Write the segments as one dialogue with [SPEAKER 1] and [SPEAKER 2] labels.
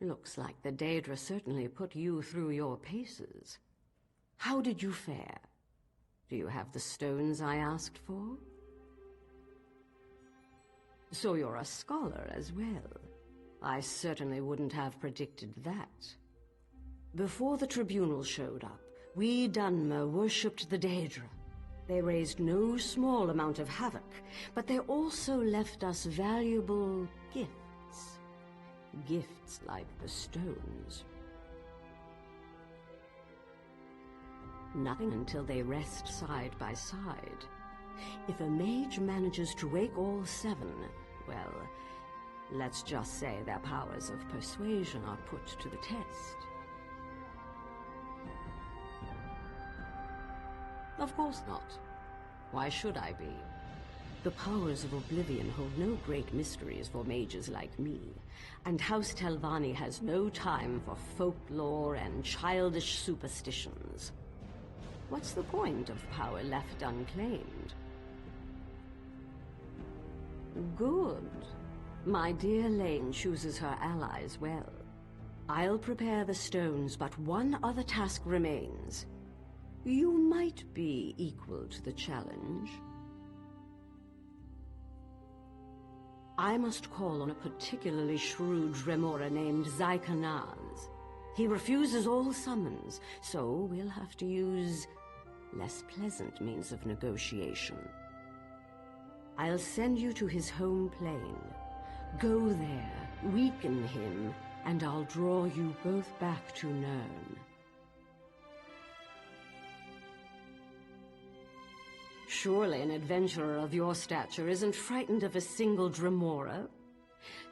[SPEAKER 1] Looks like the Daedra certainly put you through your paces. How did you fare? Do you have the stones I asked for? So you're a scholar as well. I certainly wouldn't have predicted that. Before the Tribunal showed up, we Dunmer worshipped the Daedra. They raised no small amount of havoc, but they also left us valuable gifts. Gifts like the stones. Nothing until they rest side by side. If a mage manages to wake all seven, well, let's just say their powers of persuasion are put to the test. Of course not. Why should I be? The powers of Oblivion hold no great mysteries for mages like me, and House Telvanni has no time for folklore and childish superstitions. What's the point of power left unclaimed? Good. My dear Lane chooses her allies well. I'll prepare the stones, but one other task remains. You might be equal to the challenge. I must call on a particularly shrewd Dremora named Zykanaz. He refuses all summons, so we'll have to use less pleasant means of negotiation. I'll send you to his home plane. Go there, weaken him, and I'll draw you both back to Nirn. Surely an adventurer of your stature isn't frightened of a single Dremora?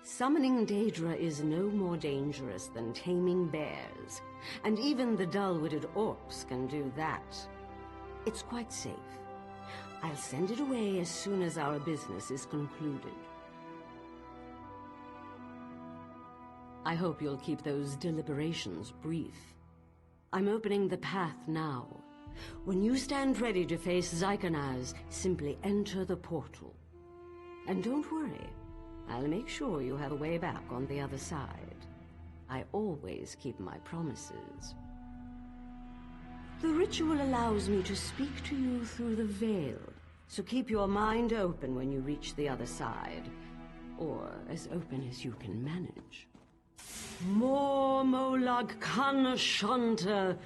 [SPEAKER 1] Summoning Daedra is no more dangerous than taming bears, and even the dull-witted orcs can do that. It's quite safe. I'll send it away as soon as our business is concluded. I hope you'll keep those deliberations brief. I'm opening the path now. When you stand ready to face Zykanaz, simply enter the portal. And don't worry, I'll make sure you have a way back on the other side. I always keep my promises. The ritual allows me to speak to you through the veil, so keep your mind open when you reach the other side. Or as open as you can manage. Mor molag kan shanta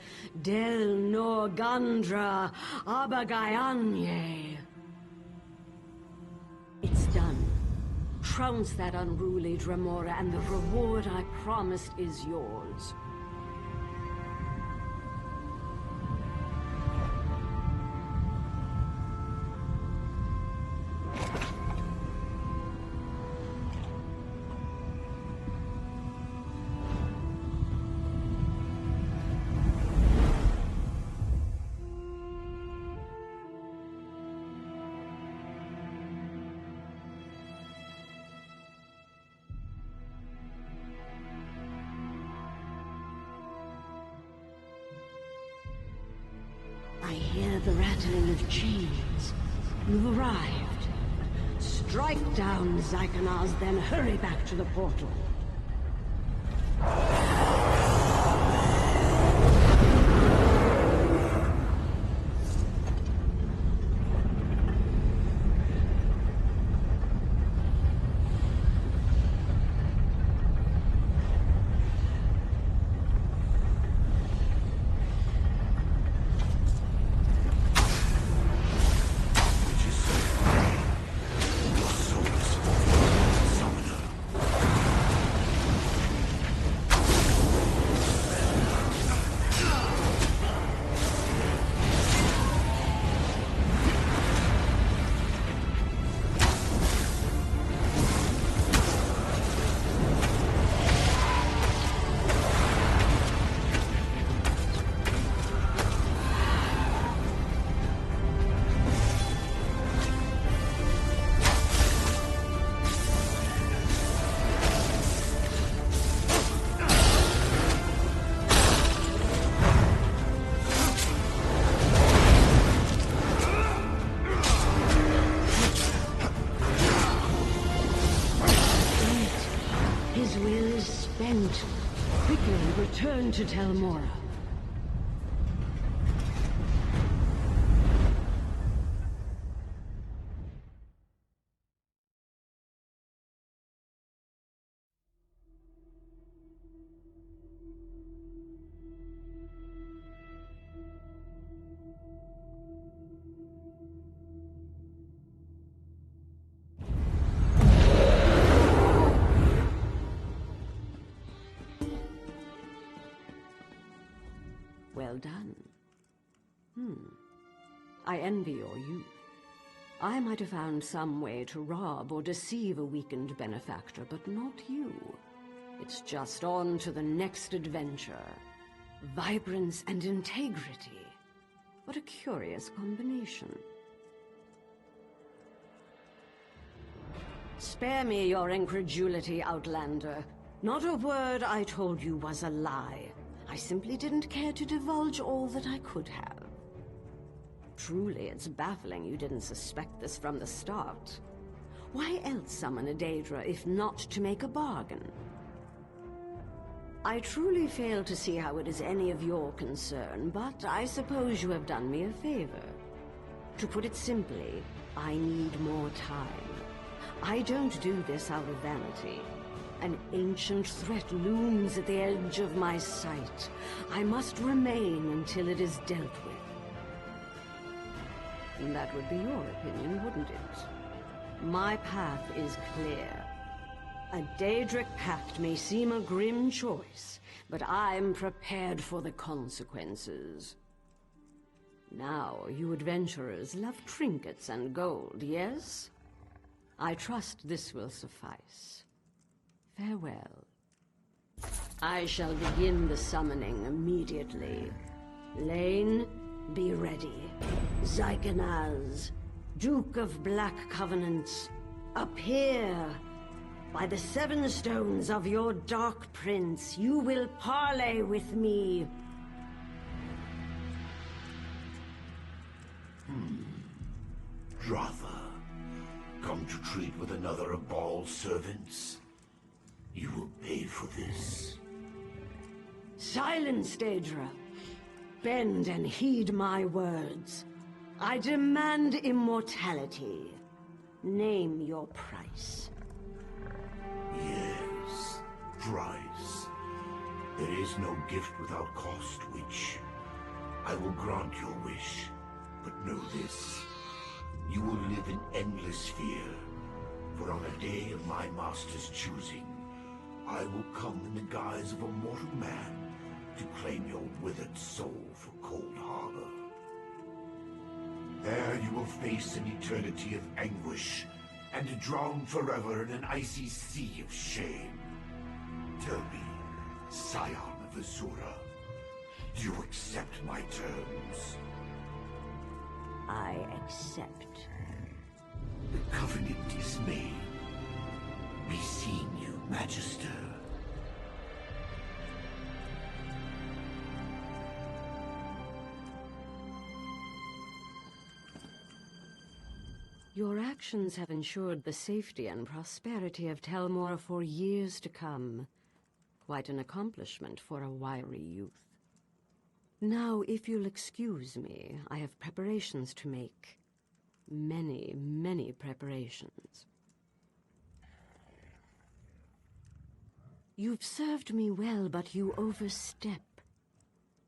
[SPEAKER 1] del norgandra abagayanye. It's done. Trounce that unruly Dremora, and the reward I promised is yours. I hear the rattling of chains. You've arrived. Strike down Zykanaz, then hurry back to the portal. His will is spent. Quickly return to Telmora. Well done. I envy your youth. I might have found some way to rob or deceive a weakened benefactor, but not you. It's just on to the next adventure. Vibrance and integrity. What a curious combination. Spare me your incredulity, Outlander. Not a word I told you was a lie. I simply didn't care to divulge all that I could have. Truly, it's baffling you didn't suspect this from the start. Why else summon a Daedra if not to make a bargain? I truly fail to see how it is any of your concern, but I suppose you have done me a favor. To put it simply, I need more time. I don't do this out of vanity. An ancient threat looms at the edge of my sight. I must remain until it is dealt with. And that would be your opinion, wouldn't it? My path is clear. A Daedric pact may seem a grim choice, but I'm prepared for the consequences. Now, you adventurers love trinkets and gold, yes? I trust this will suffice. Farewell. I shall begin the summoning immediately. Lane, be ready. Zykanaz, Duke of Black Covenants, appear! By the 7 stones of your Dark Prince, you will parley with me.
[SPEAKER 2] Dratha, come to treat with another of Baal's servants? You will pay for this.
[SPEAKER 1] Silence, Daedra. Bend and heed my words. I demand immortality. Name your price.
[SPEAKER 2] Yes, price. There is no gift without cost, witch. I will grant your wish, but know this. You will live in endless fear, for on a day of my master's choosing, I will come in the guise of a mortal man to claim your withered soul for Cold Harbor. There you will face an eternity of anguish, and drown forever in an icy sea of shame. Tell me, Scion of Azura, do you accept my terms?
[SPEAKER 1] I accept.
[SPEAKER 2] The covenant is made. Beseem you, Magister.
[SPEAKER 1] Your actions have ensured the safety and prosperity of Telmora for years to come. Quite an accomplishment for a wiry youth. Now, if you'll excuse me, I have preparations to make. Many, many preparations. You've served me well, but you overstep.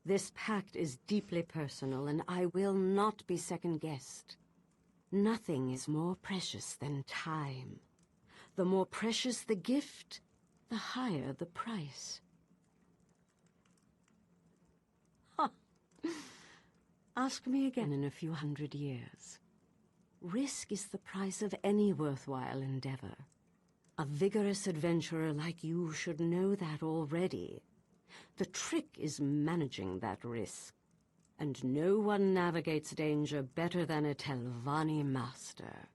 [SPEAKER 1] This pact is deeply personal, and I will not be second-guessed. Nothing is more precious than time. The more precious the gift, the higher the price. Ha! Ask me again in a few hundred years. Risk is the price of any worthwhile endeavor. A vigorous adventurer like you should know that already. The trick is managing that risk. And no one navigates danger better than a Telvanni master.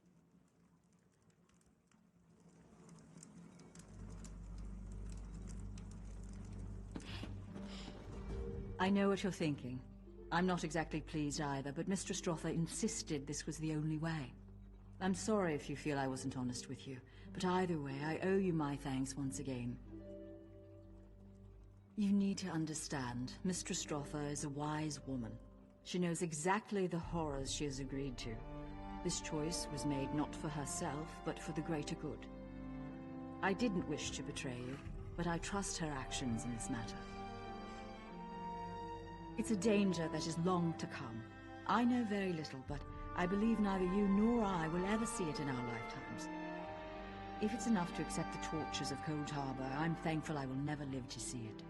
[SPEAKER 3] I know what you're thinking. I'm not exactly pleased either, but Mistress Dratha insisted this was the only way. I'm sorry if you feel I wasn't honest with you, but either way, I owe you my thanks once again. You need to understand, Mistress Strother is a wise woman. She knows exactly the horrors she has agreed to. This choice was made not for herself, but for the greater good. I didn't wish to betray you, but I trust her actions in this matter. It's a danger that is long to come. I know very little, but I believe neither you nor I will ever see it in our lifetimes. If it's enough to accept the tortures of Cold Harbor, I'm thankful I will never live to see it.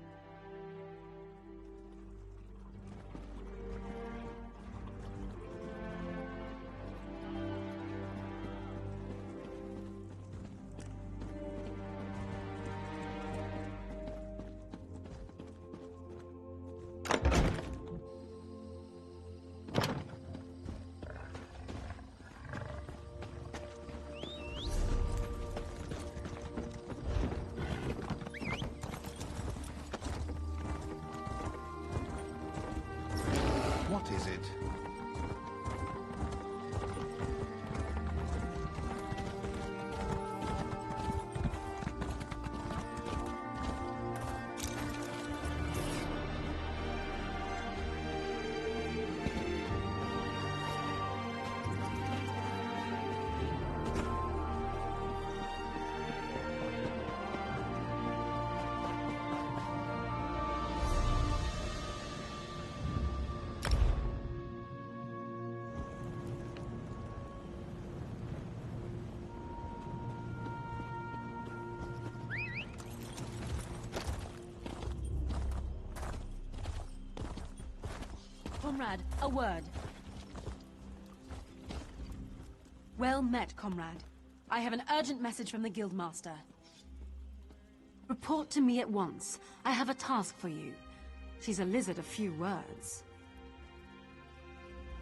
[SPEAKER 4] What is it?
[SPEAKER 5] Comrade, a word. Well met, comrade. I have an urgent message from the Guildmaster. Report to me at once. I have a task for you. She's a lizard of few words.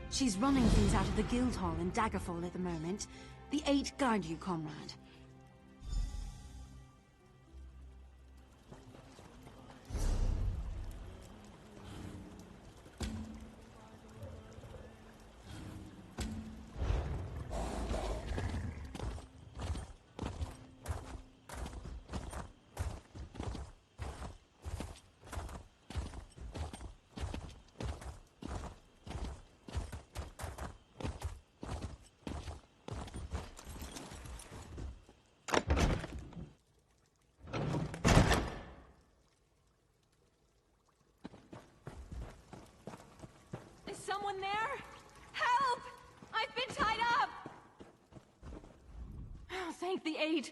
[SPEAKER 5] She's running things out of the guild hall in Daggerfall at the moment. The Eight guide you, comrade.
[SPEAKER 6] Someone there? Help! I've been tied up! Oh, thank the Eight.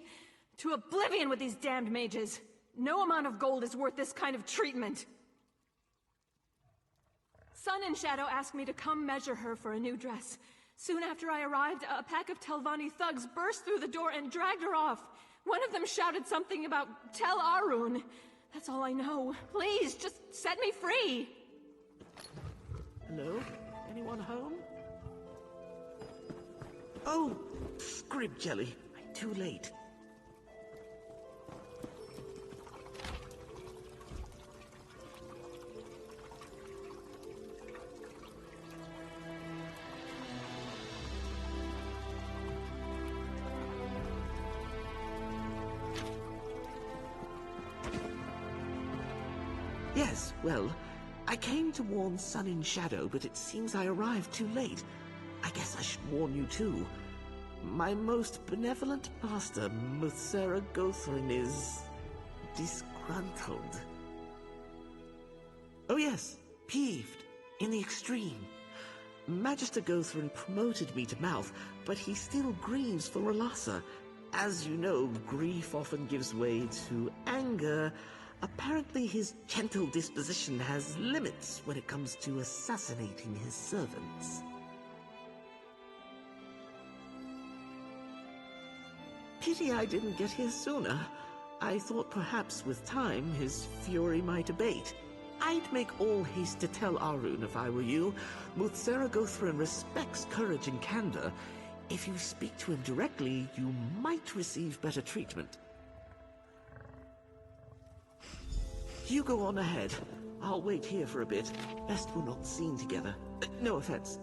[SPEAKER 6] To oblivion with these damned mages. No amount of gold is worth this kind of treatment. Sun and Shadow asked me to come measure her for a new dress. Soon after I arrived, a pack of Telvanni thugs burst through the door and dragged her off. One of them shouted something about Tel Arun. That's all I know. Please, just set me free!
[SPEAKER 7] Hello? Anyone home? Oh, scrib jelly. I'm too late. Yes, well, I came to warn Sun in Shadow, but it seems I arrived too late. I guess I should warn you too. My most benevolent master, Muthsera Gothrin, is disgruntled. Oh yes, peeved, in the extreme. Magister Gothrin promoted me to mouth, but he still grieves for Relassa. As you know, grief often gives way to anger. Apparently his gentle disposition has limits when it comes to assassinating his servants. Pity I didn't get here sooner. I thought perhaps with time his fury might abate. I'd make all haste to tell Arun if I were you. Muthsera Gothrin respects courage and candor. If you speak to him directly, you might receive better treatment. You go on ahead. I'll wait here for a bit. Best we're not seen together. No offense.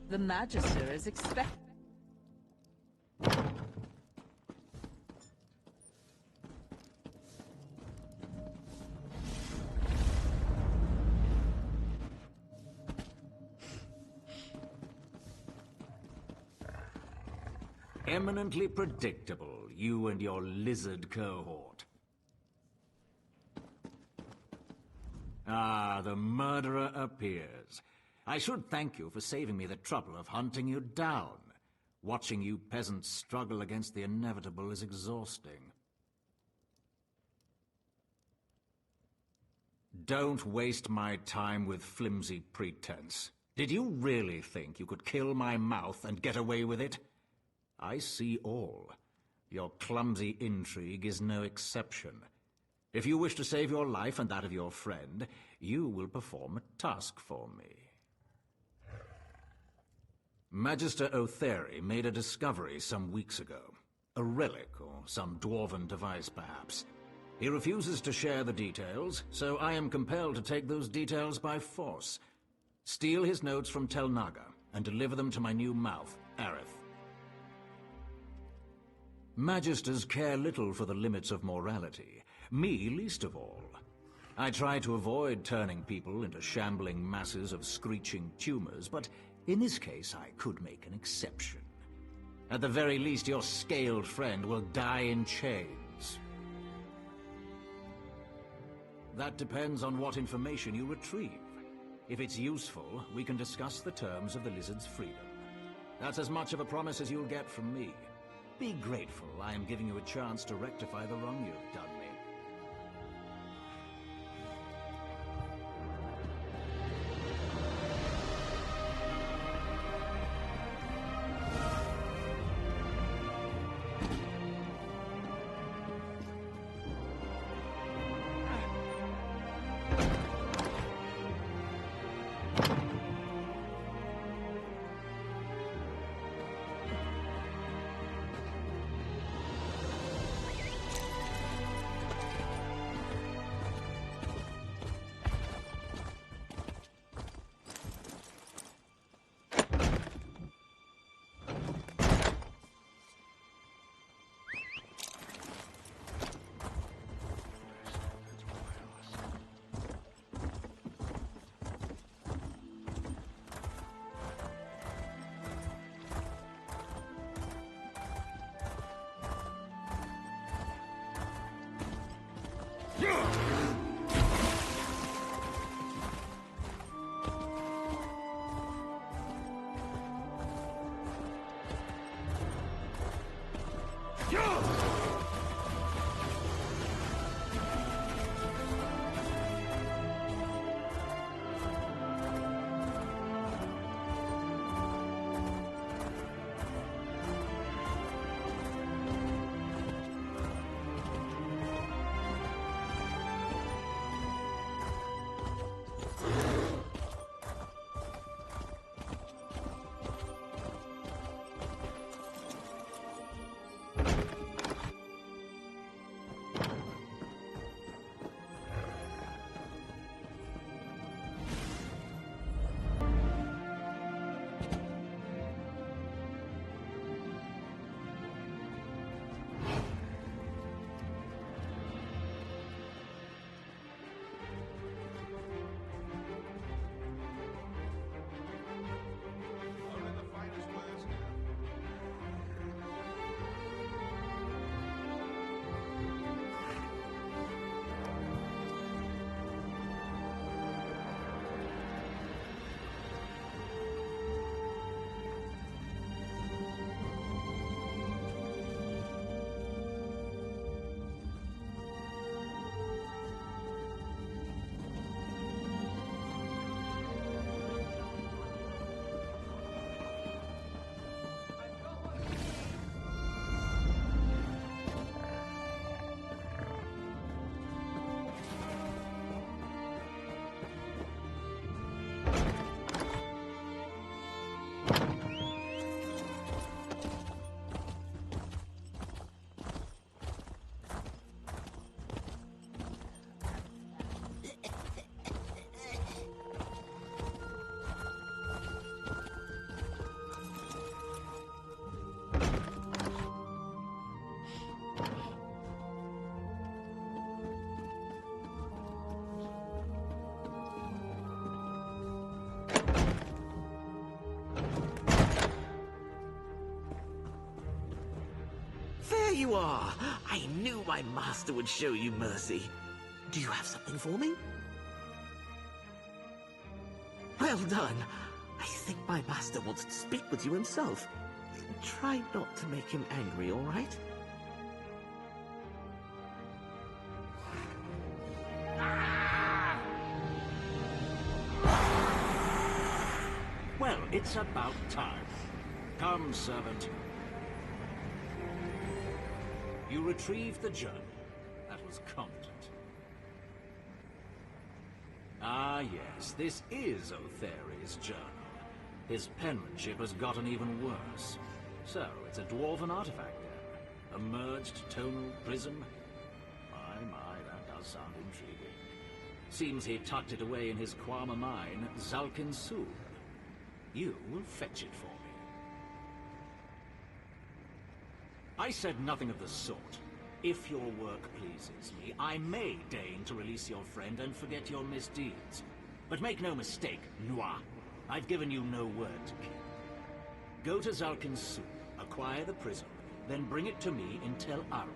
[SPEAKER 3] The Magister is expect...
[SPEAKER 4] Eminently predictable, you and your lizard cohort. Ah, the murderer appears. I should thank you for saving me the trouble of hunting you down. Watching you peasants struggle against the inevitable is exhausting. Don't waste my time with flimsy pretense. Did you really think you could kill my mouth and get away with it? I see all. Your clumsy intrigue is no exception. If you wish to save your life and that of your friend, you will perform a task for me. Magister Otheri made a discovery some weeks ago. A relic, or some dwarven device, perhaps. He refuses to share the details, so I am compelled to take those details by force. Steal his notes from Tel Naga, and deliver them to my new mouth, Aerith. Magisters care little for the limits of morality, me least of all. I try to avoid turning people into shambling masses of screeching tumors, but in this case I could make an exception. At the very least, your scaled friend will die in chains. That depends on what information you retrieve. If it's useful, we can discuss the terms of the lizard's freedom. That's as much of a promise as you'll get from me. Be grateful I am giving you a chance to rectify the wrong you've done me.
[SPEAKER 7] you are! I knew my master would show you mercy. Do you have something for me? Well done. I think my master wants to speak with you himself. Try not to make him angry, all right?
[SPEAKER 4] Well, it's about time. Come, servant. You retrieved the journal. That was competent. Ah, yes, this is Otheri's journal. His penmanship has gotten even worse. So, it's a dwarven artifact then. A merged tonal prism? My, that does sound intriguing. Seems he tucked it away in his Kwama mine, Zalkin Sul. You will fetch it for me. I said nothing of the sort. If your work pleases me, I may deign to release your friend and forget your misdeeds. But make no mistake, Noir. I've given you no word to keep. Go to Zalkin Sul, acquire the prism, then bring it to me in Tel Aru.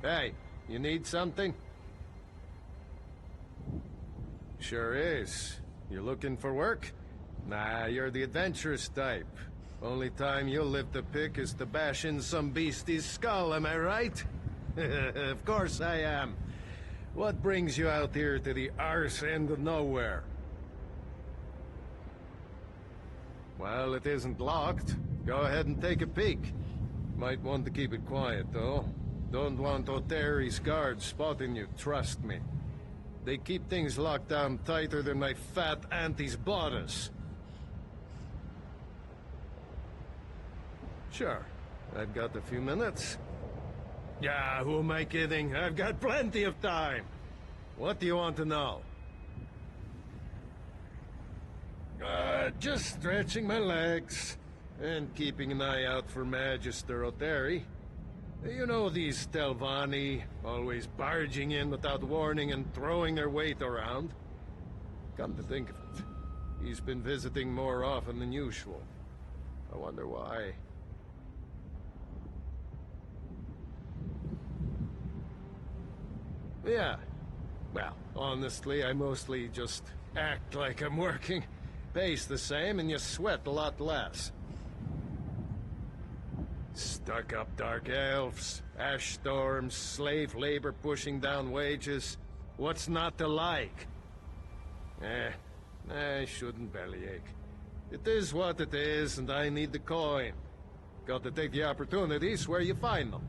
[SPEAKER 8] Hey, you need something? Sure is. You looking for work? Nah, you're the adventurous type. Only time you'll lift the pick is to bash in some beastie's skull, am I right? Of course I am. What brings you out here to the arse end of nowhere? Well, it isn't locked. Go ahead and take a peek. Might want to keep it quiet, though. Don't want Otheri's guards spotting you, trust me. They keep things locked down tighter than my fat auntie's bodice. Sure, I've got a few minutes. Yeah, who am I kidding? I've got plenty of time. What do you want to know? Just stretching my legs and keeping an eye out for Magister Otheri. You know these Telvanni, always barging in without warning and throwing their weight around. Come to think of it, he's been visiting more often than usual. I wonder why. Yeah. Well, honestly, I mostly just act like I'm working. Pays the same and you sweat a lot less. Stuck-up dark elves, ash storms, slave labor pushing down wages. What's not to like? I shouldn't bellyache. It is what it is, and I need the coin. Got to take the opportunities where you find them.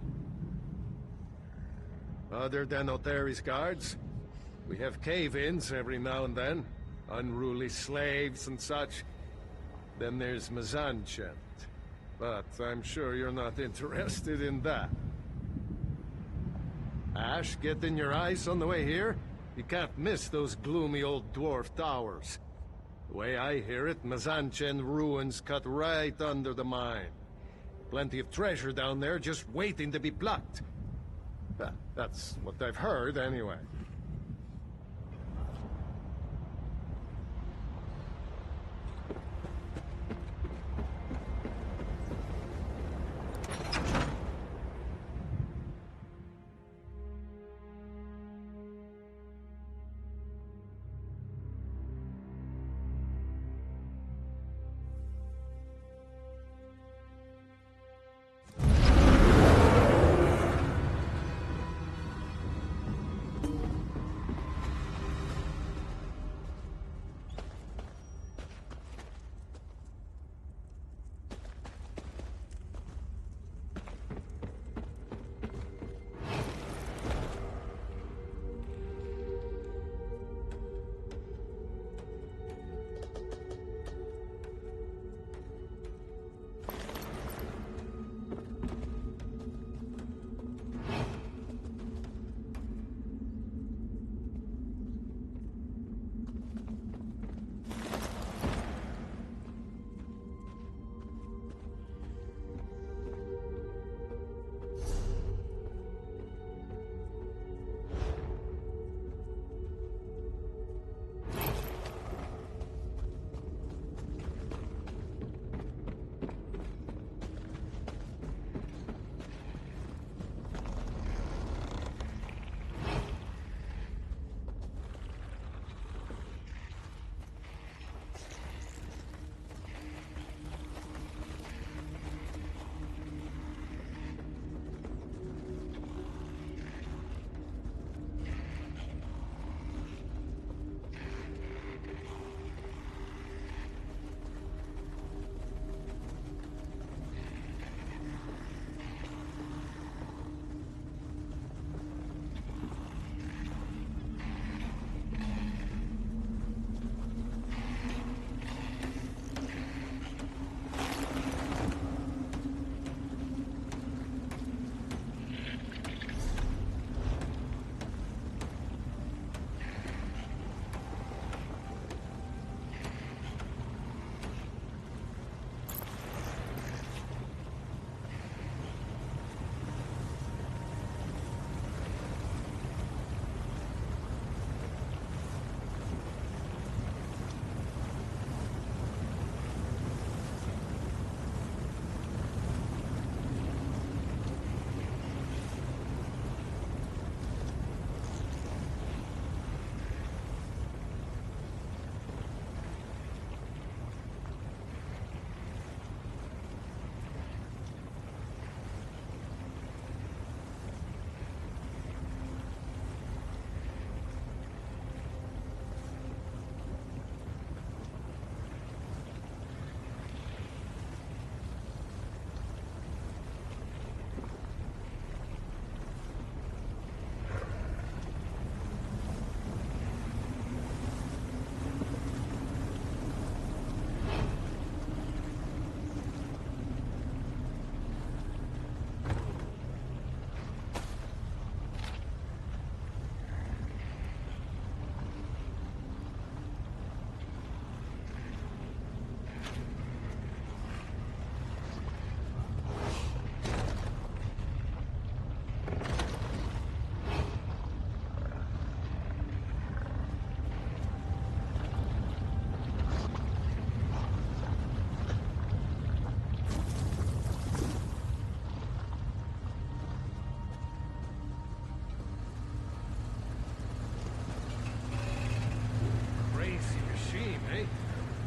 [SPEAKER 8] Other than Otheri's guards, we have cave-ins every now and then. Unruly slaves and such. Then there's Mazanchent. But I'm sure you're not interested in that. Ash get in your eyes on the way here? You can't miss those gloomy old dwarf towers. The way I hear it, Mazanchen ruins cut right under the mine. Plenty of treasure down there just waiting to be plucked. That's what I've heard, anyway.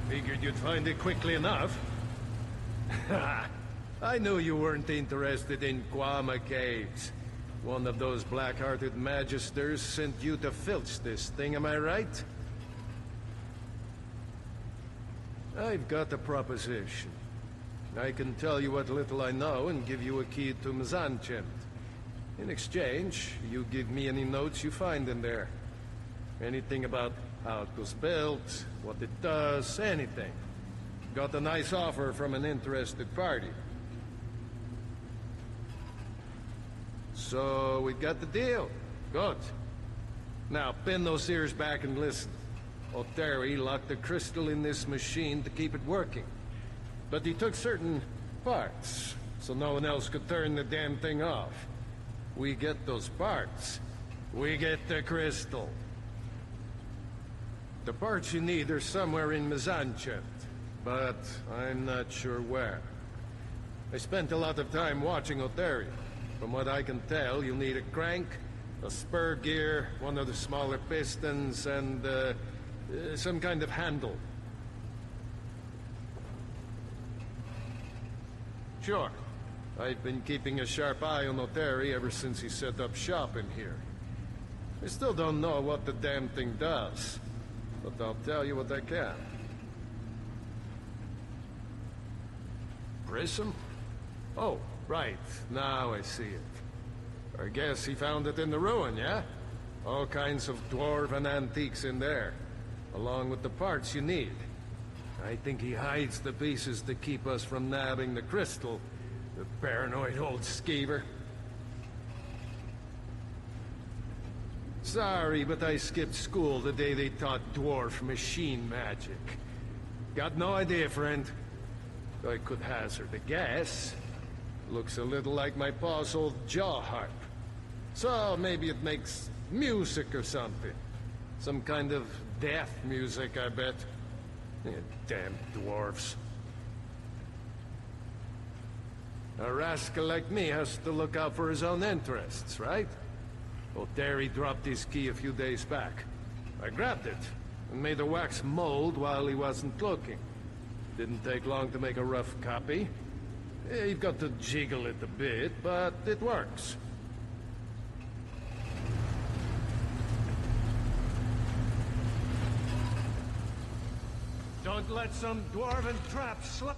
[SPEAKER 8] Figured you'd find it quickly enough. I knew you weren't interested in Guama Caves. One of those black-hearted Magisters sent you to filch this thing, am I right? I've got a proposition. I can tell you what little I know and give you a key to Mazanchent. In exchange, you give me any notes you find in there. Anything about how it was built, what it does, anything. Got a nice offer from an interested party. So we got the deal. Good. Now, pin those ears back and listen. O'Terry locked the crystal in this machine to keep it working. But he took certain parts, so no one else could turn the damn thing off. We get those parts. We get the crystal. The parts you need are somewhere in Mizanchent, but I'm not sure where. I spent a lot of time watching O'Terry. From what I can tell, you'll need a crank, a spur gear, one of the smaller pistons, and some kind of handle. Sure. I've been keeping a sharp eye on O'Terry ever since he set up shop in here. I still don't know what the damn thing does, but I'll tell you what I can. Prism? Oh, right. Now I see it. I guess he found it in the ruin, yeah? All kinds of dwarven antiques in there, along with the parts you need. I think he hides the pieces to keep us from nabbing the crystal, the paranoid old skeever. Sorry, but I skipped school the day they taught dwarf machine magic. Got no idea, friend. I could hazard a guess. Looks a little like my pa's old jaw harp. So maybe it makes music or something. Some kind of death music, I bet. Damn dwarves. A rascal like me has to look out for his own interests, right? O'Terry dropped his key a few days back. I grabbed it, and made a wax mold while he wasn't looking. Didn't take long to make a rough copy. You've got to jiggle it a bit, but it works. Don't let some dwarven trap slip.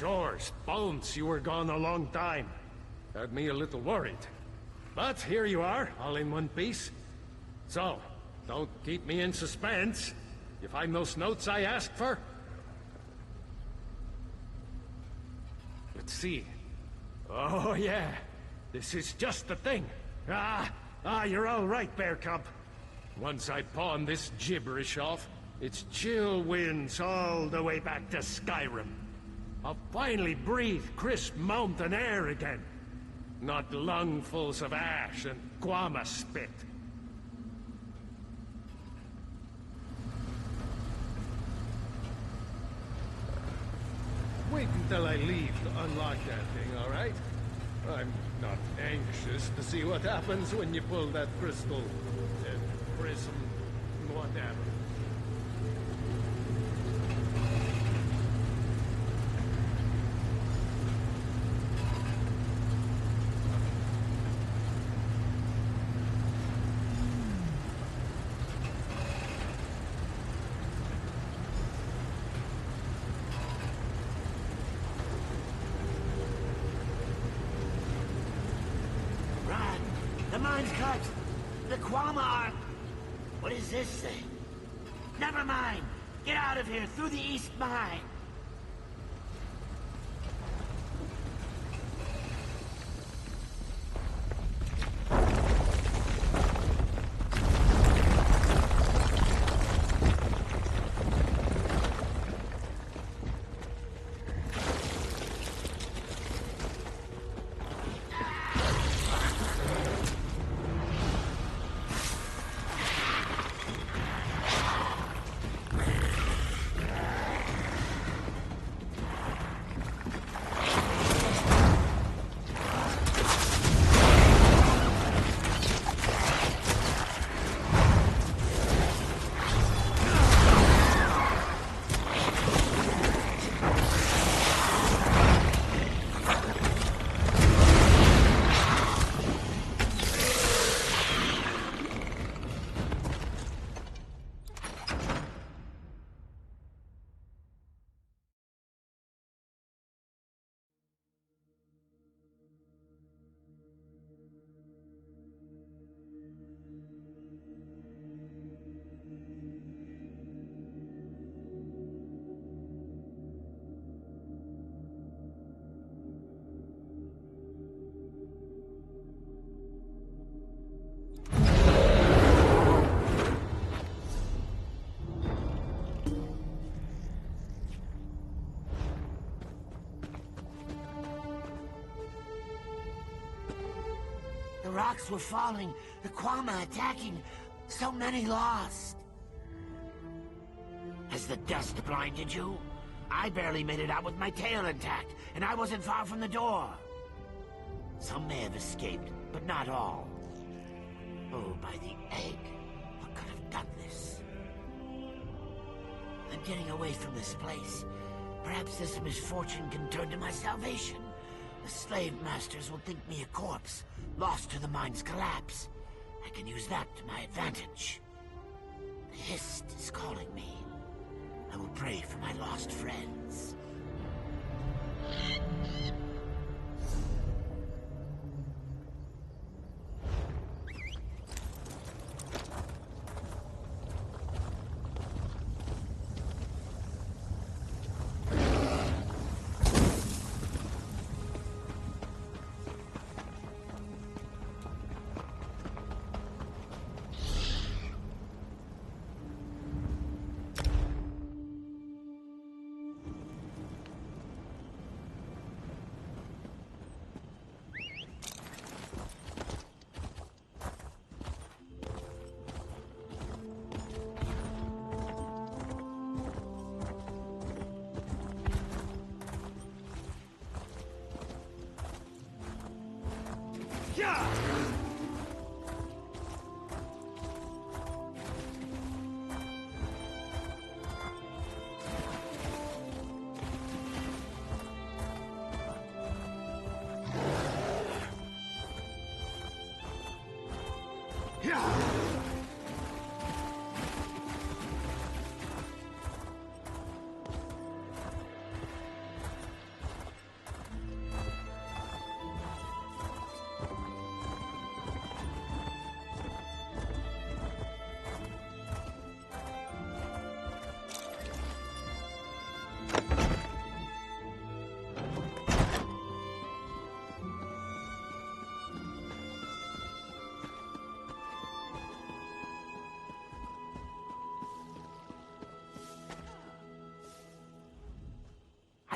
[SPEAKER 8] shores. Bones, you were gone a long time. Had me a little worried. But here you are, all in one piece. So, don't keep me in suspense. You find those notes I asked for? Let's see. Oh, yeah. This is just the thing. You're all right, Bear Cub. Once I pawn this gibberish off, it's chill winds all the way back to Skyrim. I'll finally breathe crisp mountain air again. Not lungfuls of ash and guama spit. Wait until I leave to unlock that thing, all right? I'm not anxious to see what happens when you pull that crystal... prism... whatever.
[SPEAKER 2] The mine's cut! The Quama are... What is this thing? Never mind! Get out of here, through the east mine! The rocks were falling, the Quama attacking, so many lost. Has the dust blinded you? I barely made it out with my tail intact, and I wasn't far from the door. Some may have escaped, but not all. Oh, by the egg, what could have done this? I'm getting away from this place. Perhaps this misfortune can turn to my salvation. The slave masters will think me a corpse, lost to the mine's collapse. I can use that to my advantage. The Hist is calling me. I will pray for my lost friends.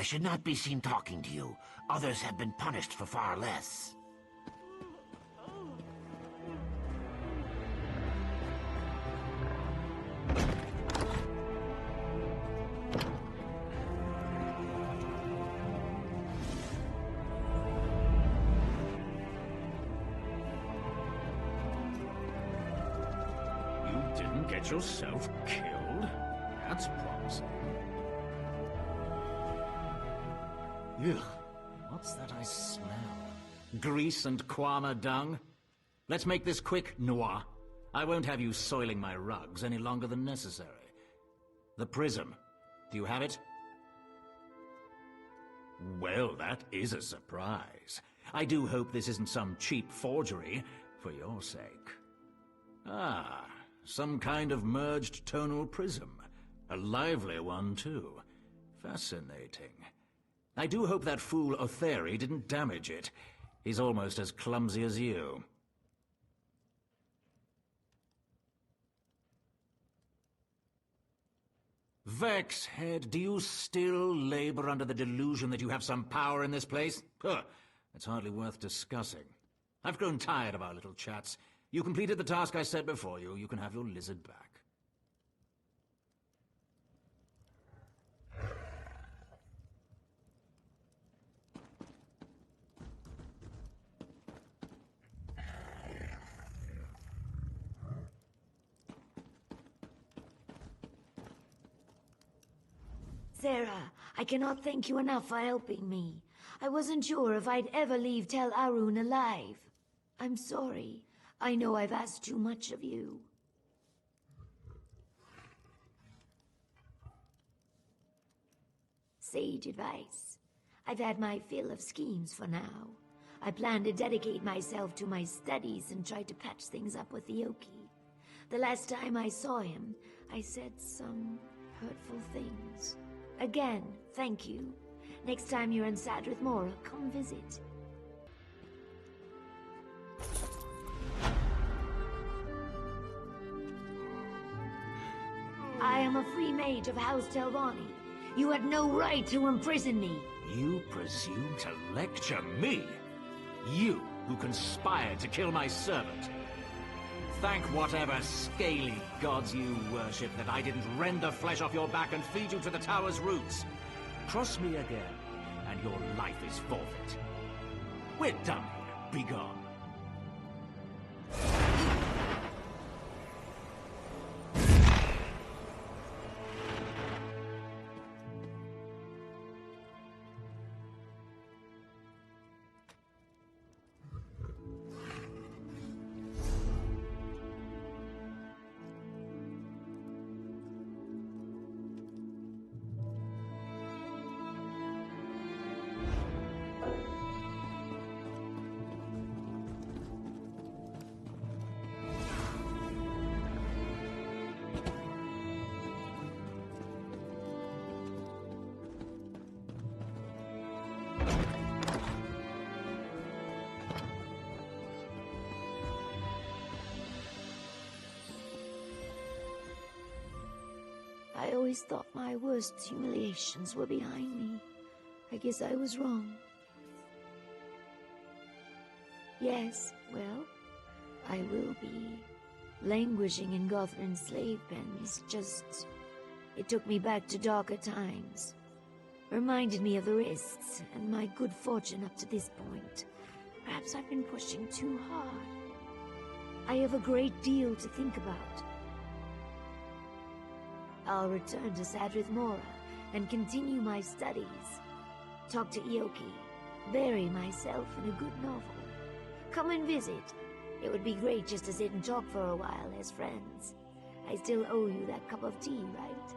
[SPEAKER 2] should not be seen talking to you. Others have been punished for far less.
[SPEAKER 4] Get yourself killed? That's promising. Ugh, what's that I smell? Grease and Kwama dung? Let's make this quick, Noir. I won't have you soiling my rugs any longer than necessary. The prism. Do you have it? Well, that is a surprise. I do hope this isn't some cheap forgery, for your sake. Ah, some kind of merged tonal prism. A lively one, too. Fascinating. I do hope that fool Otheri didn't damage it. He's almost as clumsy as you. Vexhead, do you still labor under the delusion that you have some power in this place? Huh, it's hardly worth discussing. I've grown tired of our little chats. You completed the task I set before you. You can have your lizard back.
[SPEAKER 9] Sarah, I cannot thank you enough for helping me. I wasn't sure if I'd ever leave Tel Arun alive. I'm sorry. I know I've asked too much of you. Sage advice. I've had my fill of schemes for now. I plan to dedicate myself to my studies and try to patch things up with Ioki. The last time I saw him, I said some hurtful things. Again, thank you. Next time you're in Sadrith Mora, come visit. I am a free mage of House Telvanni. You had no right to imprison me.
[SPEAKER 4] You presume to lecture me? You, who conspired to kill my servant. Thank whatever scaly gods you worship that I didn't rend the flesh off your back and feed you to the tower's roots. Cross me again, and your life is forfeit. We're done here. Be gone.
[SPEAKER 9] I always thought my worst humiliations were behind me. I guess I was wrong. Yes, well, I will be. Languishing in Gothrin's slave pens, it took me back to darker times. Reminded me of the risks and my good fortune up to this point. Perhaps I've been pushing too hard. I have a great deal to think about. I'll return to Sadrith Mora and continue my studies. Talk to Ioki. Bury myself in a good novel. Come and visit. It would be great just to sit and talk for a while as friends. I still owe you that cup of tea, right?